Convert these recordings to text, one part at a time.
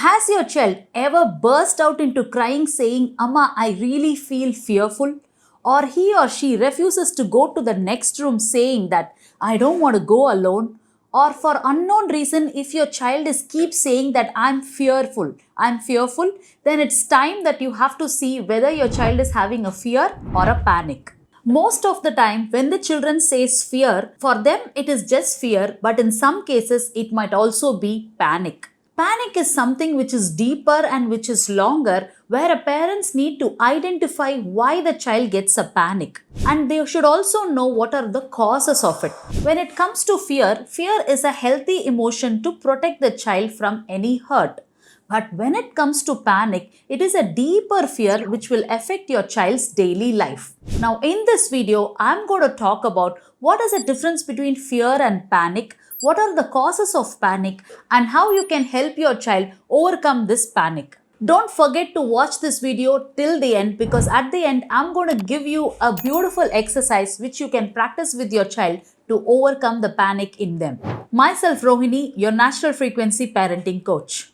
Has your child ever burst out into crying saying, Amma, I really feel fearful? Or he or she refuses to go to the next room saying that I don't want to go alone? Or for unknown reason, if your child is keep saying that I'm fearful, then it's time that you have to see whether your child is having a fear or a panic. Most of the time, when the children says fear, for them it is just fear, but in some cases it might also be panic. Panic is something which is deeper and which is longer, where a parents need to identify why the child gets a panic. And they should also know what are the causes of it. When it comes to fear, fear is a healthy emotion to protect the child from any hurt. But when it comes to panic, it is a deeper fear which will affect your child's daily life. Now in this video, I'm going to talk about what is the difference between fear and panic, what are the causes of panic, and how you can help your child overcome this panic. Don't forget to watch this video till the end, because at the end I'm going to give you a beautiful exercise which you can practice with your child to overcome the panic in them. Myself Rohini, your Natural Frequency Parenting Coach.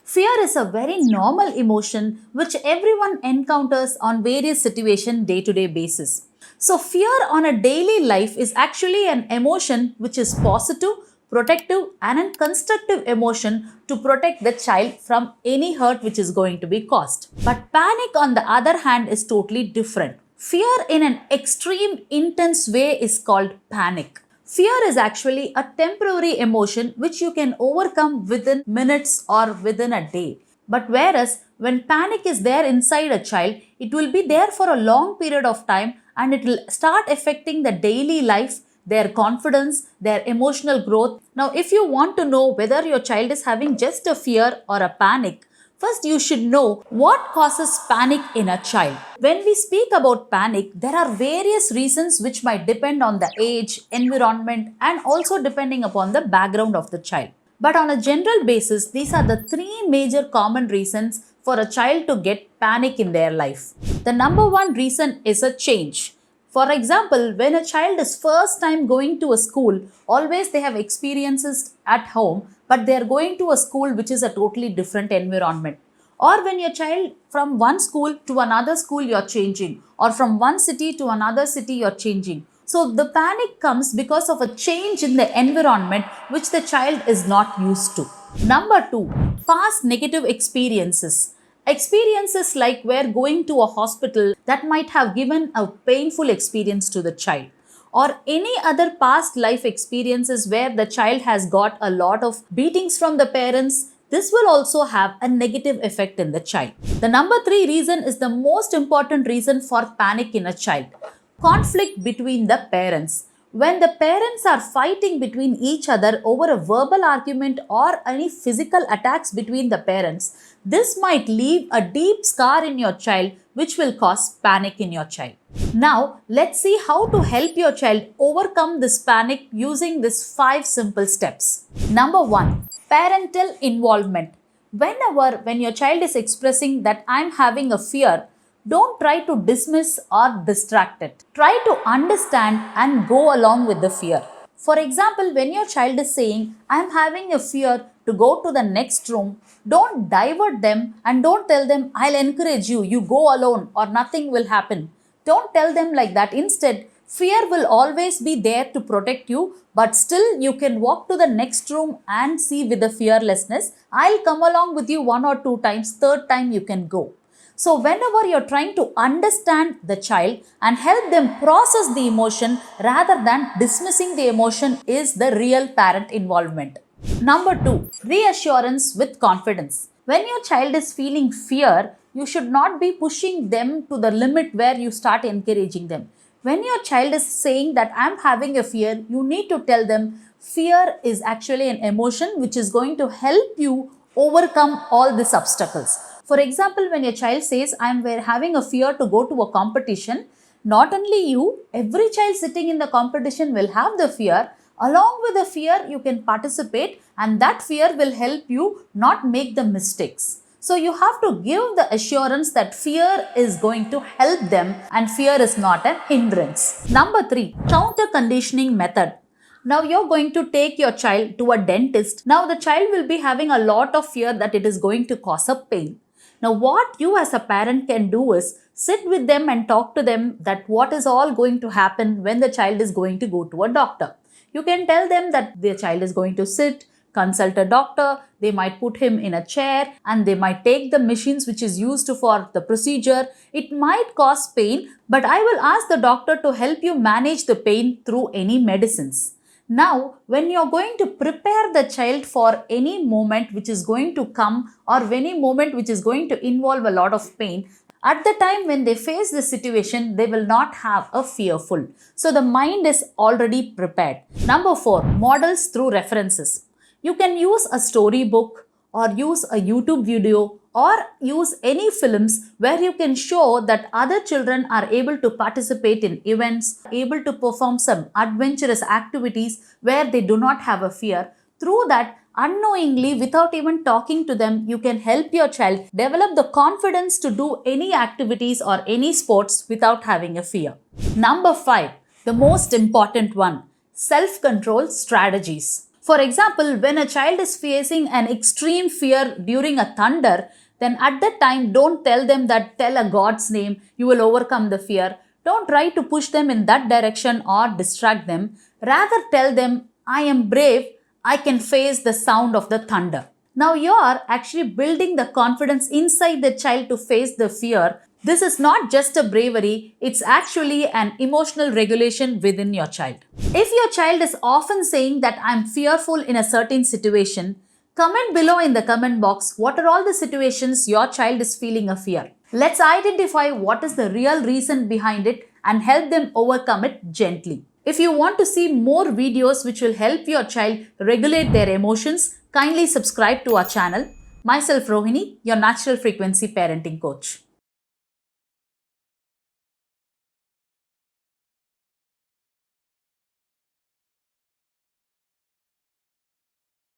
Fear is a very normal emotion which everyone encounters on various situations day-to-day basis. So fear on a daily life is actually an emotion which is positive, protective and a constructive emotion to protect the child from any hurt which is going to be caused. But panic on the other hand is totally different. Fear in an extreme intense way is called panic. Fear is actually a temporary emotion which you can overcome within minutes or within a day. But whereas when panic is there inside a child, it will be there for a long period of time and it will start affecting the daily life, their confidence, their emotional growth. Now, if you want to know whether your child is having just a fear or a panic, first you should know what causes panic in a child. When we speak about panic, there are various reasons which might depend on the age, environment and also depending upon the background of the child. But on a general basis, these are the three major common reasons for a child to get panic in their life. The number one reason is a change. For example, when a child is first time going to a school, always they have experiences at home, but they are going to a school which is a totally different environment. Or when your child from one school to another school you're changing, or from one city to another city you're changing. So the panic comes because of a change in the environment which the child is not used to. Number two, past negative experiences. Experiences like where going to a hospital that might have given a painful experience to the child, or any other past life experiences where the child has got a lot of beatings from the parents. This will also have a negative effect in the child. The number three reason is the most important reason for panic in a child. Conflict between the parents. When the parents are fighting between each other over a verbal argument or any physical attacks between the parents, this might leave a deep scar in your child which will cause panic in your child. Now, let's see how to help your child overcome this panic using these 5 simple steps. Number 1, parental involvement. When your child is expressing that I'm having a fear, don't try to dismiss or distract it. Try to understand and go along with the fear. For example, when your child is saying, I'm having a fear to go to the next room, don't divert them and don't tell them, I'll encourage you, you go alone or nothing will happen. Don't tell them like that. Instead, fear will always be there to protect you, but still you can walk to the next room and see with the fearlessness. I'll come along with you 1 or 2 times, third time you can go. So whenever you're trying to understand the child and help them process the emotion rather than dismissing the emotion is the real parent involvement. Number 2, reassurance with confidence. When your child is feeling fear, you should not be pushing them to the limit where you start encouraging them. When your child is saying that I'm having a fear, you need to tell them fear is actually an emotion which is going to help you overcome all these obstacles. For example, when your child says, I'm having a fear to go to a competition, not only you, every child sitting in the competition will have the fear. Along with the fear, you can participate and that fear will help you not make the mistakes. So you have to give the assurance that fear is going to help them and fear is not a hindrance. Number 3, counter conditioning method. Now you're going to take your child to a dentist. Now the child will be having a lot of fear that it is going to cause a pain. Now what you as a parent can do is sit with them and talk to them that what is all going to happen when the child is going to go to a doctor. You can tell them that the child is going to sit, consult a doctor, they might put him in a chair and they might take the machines which is used for the procedure. It might cause pain, but I will ask the doctor to help you manage the pain through any medicines. Now, when you're going to prepare the child for any moment which is going to come or any moment which is going to involve a lot of pain, at the time when they face the situation, they will not have a fearful. So the mind is already prepared. Number 4, models through references. You can use a storybook or use a YouTube video or use any films where you can show that other children are able to participate in events, able to perform some adventurous activities where they do not have a fear. Through that, unknowingly, without even talking to them, you can help your child develop the confidence to do any activities or any sports without having a fear. Number 5, the most important one, self-control strategies. For example, when a child is facing an extreme fear during a thunder, then at that time, don't tell them that tell a God's name, you will overcome the fear. Don't try to push them in that direction or distract them. Rather tell them, I am brave, I can face the sound of the thunder. Now you are actually building the confidence inside the child to face the fear. This is not just a bravery, it's actually an emotional regulation within your child. If your child is often saying that I'm fearful in a certain situation, comment below in the comment box what are all the situations your child is feeling a fear. Let's identify what is the real reason behind it and help them overcome it gently. If you want to see more videos which will help your child regulate their emotions, kindly subscribe to our channel. Myself Rohini, your Natural Frequency Parenting Coach.